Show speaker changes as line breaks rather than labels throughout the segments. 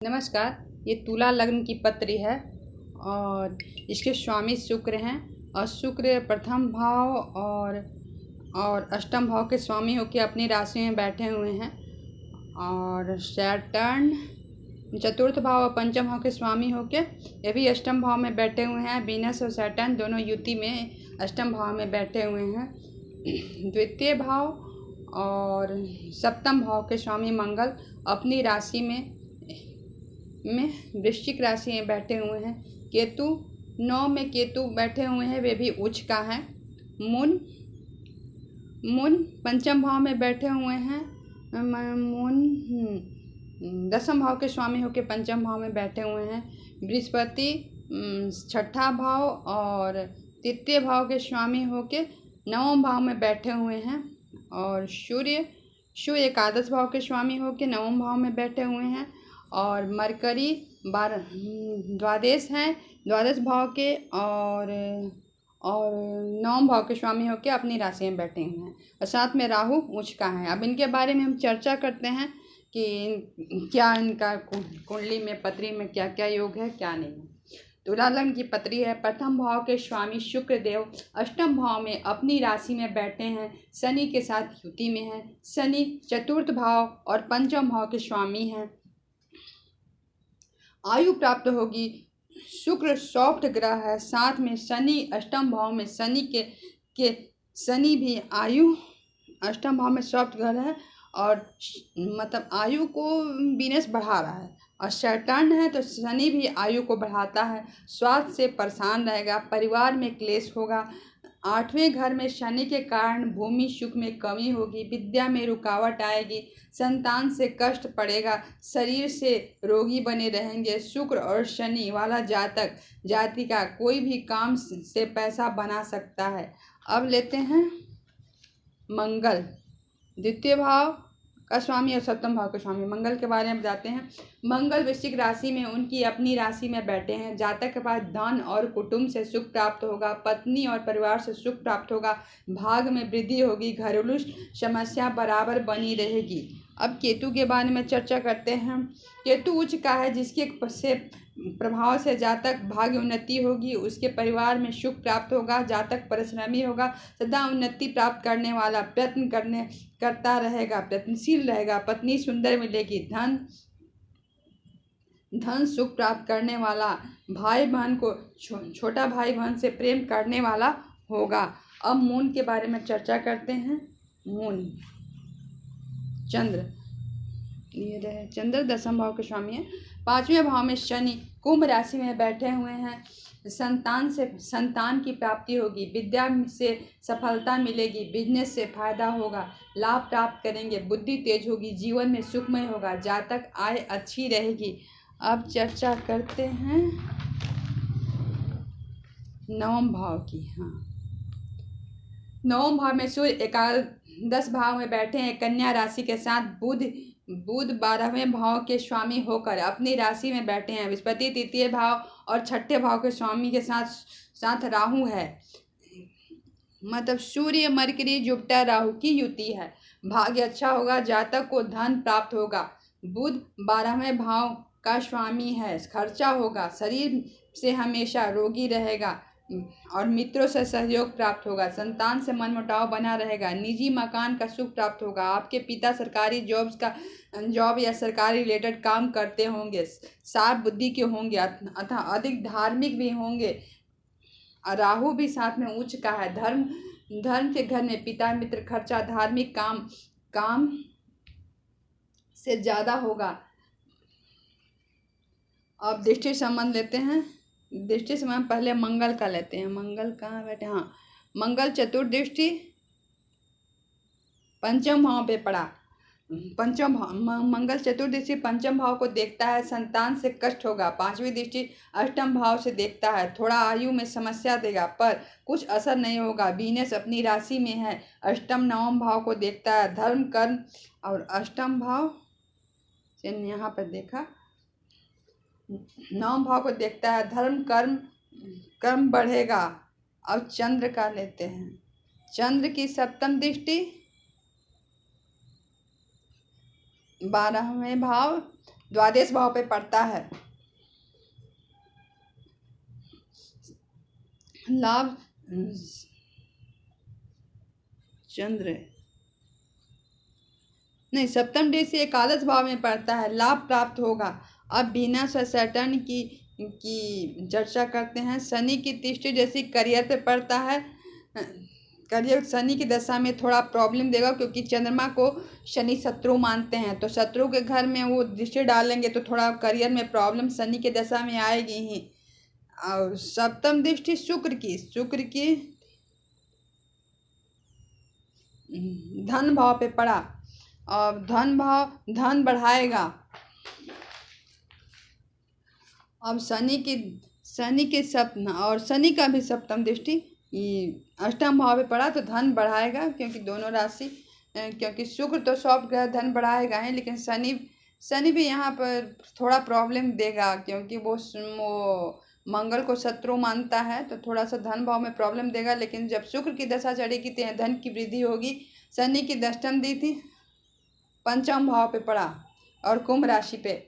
नमस्कार। ये तुला लग्न की पत्री है और इसके स्वामी शुक्र हैं और शुक्र प्रथम भाव और अष्टम भाव के स्वामी होकर अपनी राशि में बैठे हुए हैं और सैटर्न चतुर्थ भाव और पंचम भाव के स्वामी होके ये भी अष्टम भाव में बैठे हुए हैं। वीनस और सैटर्न दोनों युति में अष्टम भाव में बैठे हुए हैं। द्वितीय भाव और सप्तम भाव के स्वामी मंगल अपनी राशि में वृश्चिक राशि में बैठे हुए हैं। केतु 9 में केतु बैठे हुए हैं, वे भी उच्च का है। मून पंचम भाव में बैठे हुए हैं। मून दसम भाव के स्वामी होकर पंचम भाव में बैठे हुए हैं। बृहस्पति छठा भाव और तृतीय भाव के स्वामी होकर नवम भाव में बैठे हुए हैं और सूर्य एकादश भाव के स्वामी होकर नवम भाव में बैठे हुए हैं और मरकरी द्वादश भाव के और नवम भाव के स्वामी होकर अपनी राशि में बैठे हुए हैं और साथ में राहु उच्च का है। अब इनके बारे में हम चर्चा करते हैं कि क्या इनका कुंडली में पत्री में क्या क्या योग है, क्या नहीं है। तुला लग्न की पत्री है। प्रथम भाव के स्वामी शुक्र देव अष्टम भाव में अपनी राशि में बैठे हैं, शनि के साथ युति में है। शनि चतुर्थ भाव और पंचम भाव के स्वामी हैं। आयु प्राप्त होगी। शुक्र सॉफ्ट ग्रह है, साथ में शनि अष्टम भाव में शनि भी आयु अष्टम भाव में सॉफ्ट ग्रह है और मतलब आयु को वीनस बढ़ा रहा है और सैटर्न है तो शनि भी आयु को बढ़ाता है। स्वास्थ्य से परेशान रहेगा, परिवार में क्लेश होगा। 8वें घर में शनि के कारण भूमि सुख में कमी होगी, विद्या में रुकावट आएगी, संतान से कष्ट पड़ेगा, शरीर से रोगी बने रहेंगे। शुक्र और शनि वाला जाति का कोई भी काम से पैसा बना सकता है। अब लेते हैं मंगल, द्वितीय भाव का स्वामी और सप्तम भाव के स्वामी। मंगल के बारे में बताते हैं। मंगल वृश्चिक राशि में उनकी अपनी राशि में बैठे हैं। जातक के पास धन और कुटुंब से सुख प्राप्त होगा, पत्नी और परिवार से सुख प्राप्त होगा, भाग में वृद्धि होगी, घरेलू समस्या बराबर बनी रहेगी। अब केतु के बारे में चर्चा करते हैं। केतु उच्च का है, जिसके प्रभाव से जातक भाग्य उन्नति होगी, उसके परिवार में सुख प्राप्त होगा, जातक परिश्रमी होगा, सदा उन्नति प्राप्त करने वाला, प्रयत्न करता रहेगा, प्रयत्नशील रहेगा, पत्नी सुंदर मिलेगी, धन सुख प्राप्त करने वाला, भाई बहन को छोटा भाई बहन से प्रेम करने वाला होगा। अब मून के बारे में चर्चा करते हैं। मून चंद्र दसम भाव के स्वामी है। 5वें भाव में शनि कुंभ राशि में बैठे हुए हैं। संतान की प्राप्ति होगी, विद्या से सफलता मिलेगी, बिजनेस से फायदा होगा, लाभ प्राप्त करेंगे, बुद्धि तेज होगी, जीवन में सुखमय होगा, जातक आय अच्छी रहेगी। अब चर्चा करते हैं नवम भाव की। नवम भाव में सूर्य एकादश भाव में बैठे हैं। कन्या राशि के साथ बुध 12वें भाव के स्वामी होकर अपनी राशि में बैठे हैं। बृहस्पति तृतीय भाव और छठे भाव के स्वामी के साथ राहु है। मतलब सूर्य मरकरी जुपिटर राहु की युति है। भाग्य अच्छा होगा, जातक को धन प्राप्त होगा। बुध 12वें भाव का स्वामी है, खर्चा होगा, शरीर से हमेशा रोगी रहेगा और मित्रों से सहयोग प्राप्त होगा, संतान से मनमुटाव बना रहेगा, निजी मकान का सुख प्राप्त होगा। आपके पिता सरकारी जॉब या सरकारी रिलेटेड काम करते होंगे, शार्प बुद्धि के होंगे अतः अधिक धार्मिक भी होंगे। राहु भी साथ में उच्च का है। धर्म के घर में पिता मित्र, खर्चा, धार्मिक काम से ज़्यादा होगा। अब दृष्टि संबंध लेते हैं। दृष्टि संबंध पहले मंगल का लेते हैं। मंगल कहाँ बैठे? मंगल चतुर्दृष्टि पंचम भाव पे पड़ा। मंगल चतुर्दृष्टि पंचम भाव को देखता है, संतान से कष्ट होगा। 5वीं दृष्टि अष्टम भाव से देखता है, थोड़ा आयु में समस्या देगा पर कुछ असर नहीं होगा। वीनस अपनी राशि में है। अष्टम नवम भाव को देखता है, धर्म कर्म और अष्टम भाव से यहाँ पर देखा, नवम भाव को देखता है, धर्म कर्म बढ़ेगा। अब चंद्र का लेते हैं। चंद्र की सप्तम दृष्टि 12वें भाव द्वादश भाव पे पड़ता है। लाभ चंद्र नहीं, सप्तम दृष्टि एकादश भाव में पड़ता है, लाभ प्राप्त होगा। अब वीनस और सैटर्न की चर्चा करते हैं। शनि की दृष्टि जैसी करियर पे पड़ता है। करियर शनि की दशा में थोड़ा प्रॉब्लम देगा, क्योंकि चंद्रमा को शनि शत्रु मानते हैं, तो शत्रु के घर में वो दृष्टि डालेंगे तो थोड़ा करियर में प्रॉब्लम शनि की दशा में आएगी ही। और सप्तम दृष्टि शुक्र की धन भाव पे पड़ा, और धन बढ़ाएगा। अब शनि के सप्तम और शनि का भी सप्तम दृष्टि अष्टम भाव पे पड़ा, तो धन बढ़ाएगा, क्योंकि दोनों राशि क्योंकि शुक्र तो सॉफ्ट ग्रह धन बढ़ाएगा है, लेकिन शनि भी यहाँ पर थोड़ा प्रॉब्लम देगा, क्योंकि वो मंगल को शत्रु मानता है, तो थोड़ा सा धन भाव में प्रॉब्लम देगा। लेकिन जब शुक्र की दशा चढ़ेगी तो धन की वृद्धि होगी। शनि की दशम दृष्टि पंचम भाव पे पड़ा और कुंभ राशि पे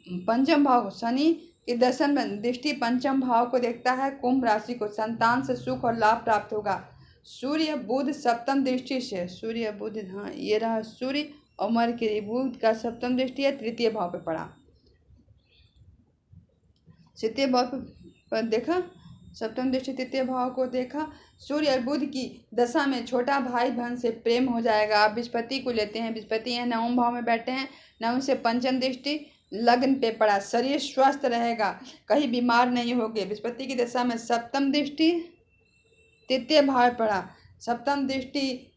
पंचम भाव, शनि की दशम दृष्टि पंचम भाव को देखता है, कुंभ राशि को। संतान से सुख और लाभ प्राप्त होगा। सूर्य बुध सप्तम दृष्टि से, सूर्य बुध, हाँ ये रहा सूर्य और मरकरी, बुध का सप्तम दृष्टि है, तृतीय भाव पे पड़ा। तृतीय भाव पर देखा, सप्तम दृष्टि तृतीय भाव को देखा। सूर्य और बुध की दशा में छोटा भाई बहन से प्रेम हो जाएगा। आप बृहस्पति को लेते हैं, बृहस्पति हैं नवम भाव में बैठे हैं, नवम से पंचम दृष्टि लग्न पे पड़ा। शरीर स्वस्थ रहेगा, कहीं बीमार नहीं होगे। बृहस्पति की दशा में सप्तम दृष्टि तृतीय भाव पड़ा, सप्तम दृष्टि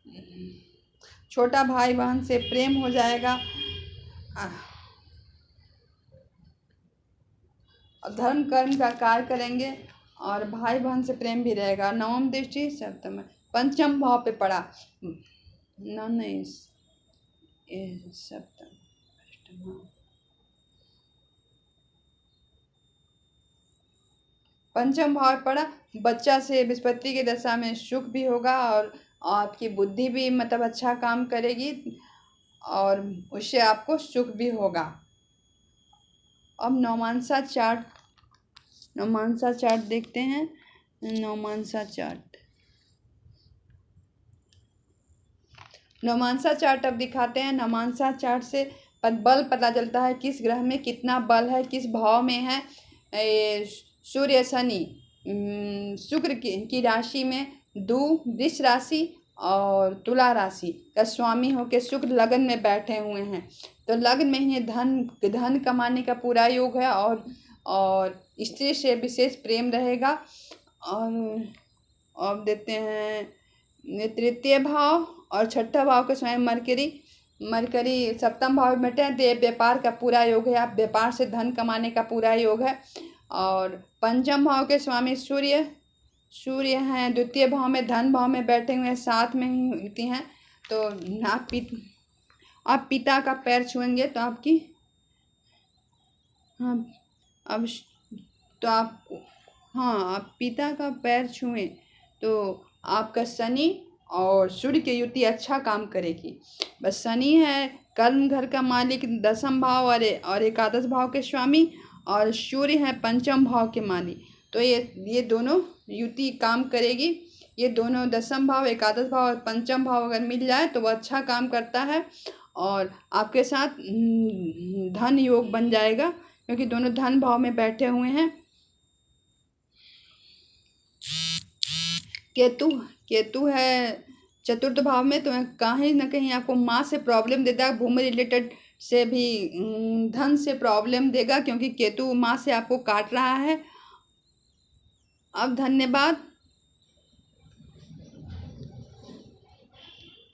छोटा भाई बहन से प्रेम हो जाएगा, धर्म कर्म का कार्य करेंगे और भाई बहन से प्रेम भी रहेगा। नवम दृष्टि सप्तम पंचम भाव पे पड़ा, नहीं सप्तम अष्टम पंचम भाव पड़ा। बच्चा से बृहस्पति की दशा में सुख भी होगा और आपकी बुद्धि भी मतलब अच्छा काम करेगी और उससे आपको सुख भी होगा। अब नौमांसा चार्ट देखते हैं। नौमांसा चार्ट अब दिखाते हैं। नौमांसा चार्ट से बल पता चलता है, किस ग्रह में कितना बल है, किस भाव में है। सूर्य शनि शुक्र की राशि में वृष राशि और तुला राशि का स्वामी होकर शुक्र लग्न में बैठे हुए हैं, तो लग्न में ही धन कमाने का पूरा योग है और स्त्री से विशेष प्रेम रहेगा। और अब देते हैं तृतीय भाव और छठा भाव के स्वयं मरकरी सप्तम भाव में बैठे हैं, तो व्यापार का पूरा योग है। आप व्यापार से धन कमाने का पूरा योग है। और पंचम भाव के स्वामी सूर्य हैं, द्वितीय भाव में धन भाव में बैठे हुए हैं, साथ में ही होती हैं। तो आप पिता का पैर छुएंगे तो आपकी आप पिता का पैर छुएं तो आपका शनि और सूर्य की युति अच्छा काम करेगी। बस शनि है कर्म घर का मालिक, दसम भाव और एकादश भाव के स्वामी, और सूर्य है पंचम भाव के मालिक। तो ये दोनों युति काम करेगी। ये दोनों दसम भाव, एकादश भाव और पंचम भाव अगर मिल जाए तो वो अच्छा काम करता है और आपके साथ धन योग बन जाएगा, क्योंकि दोनों धन भाव में बैठे हुए हैं। केतु है चतुर्थ भाव में, तो कहीं ना कहीं आपको माँ से प्रॉब्लम देता है, भूमि रिलेटेड से भी धन से प्रॉब्लम देगा, क्योंकि केतु माँ से आपको काट रहा है। अब धन्यवाद।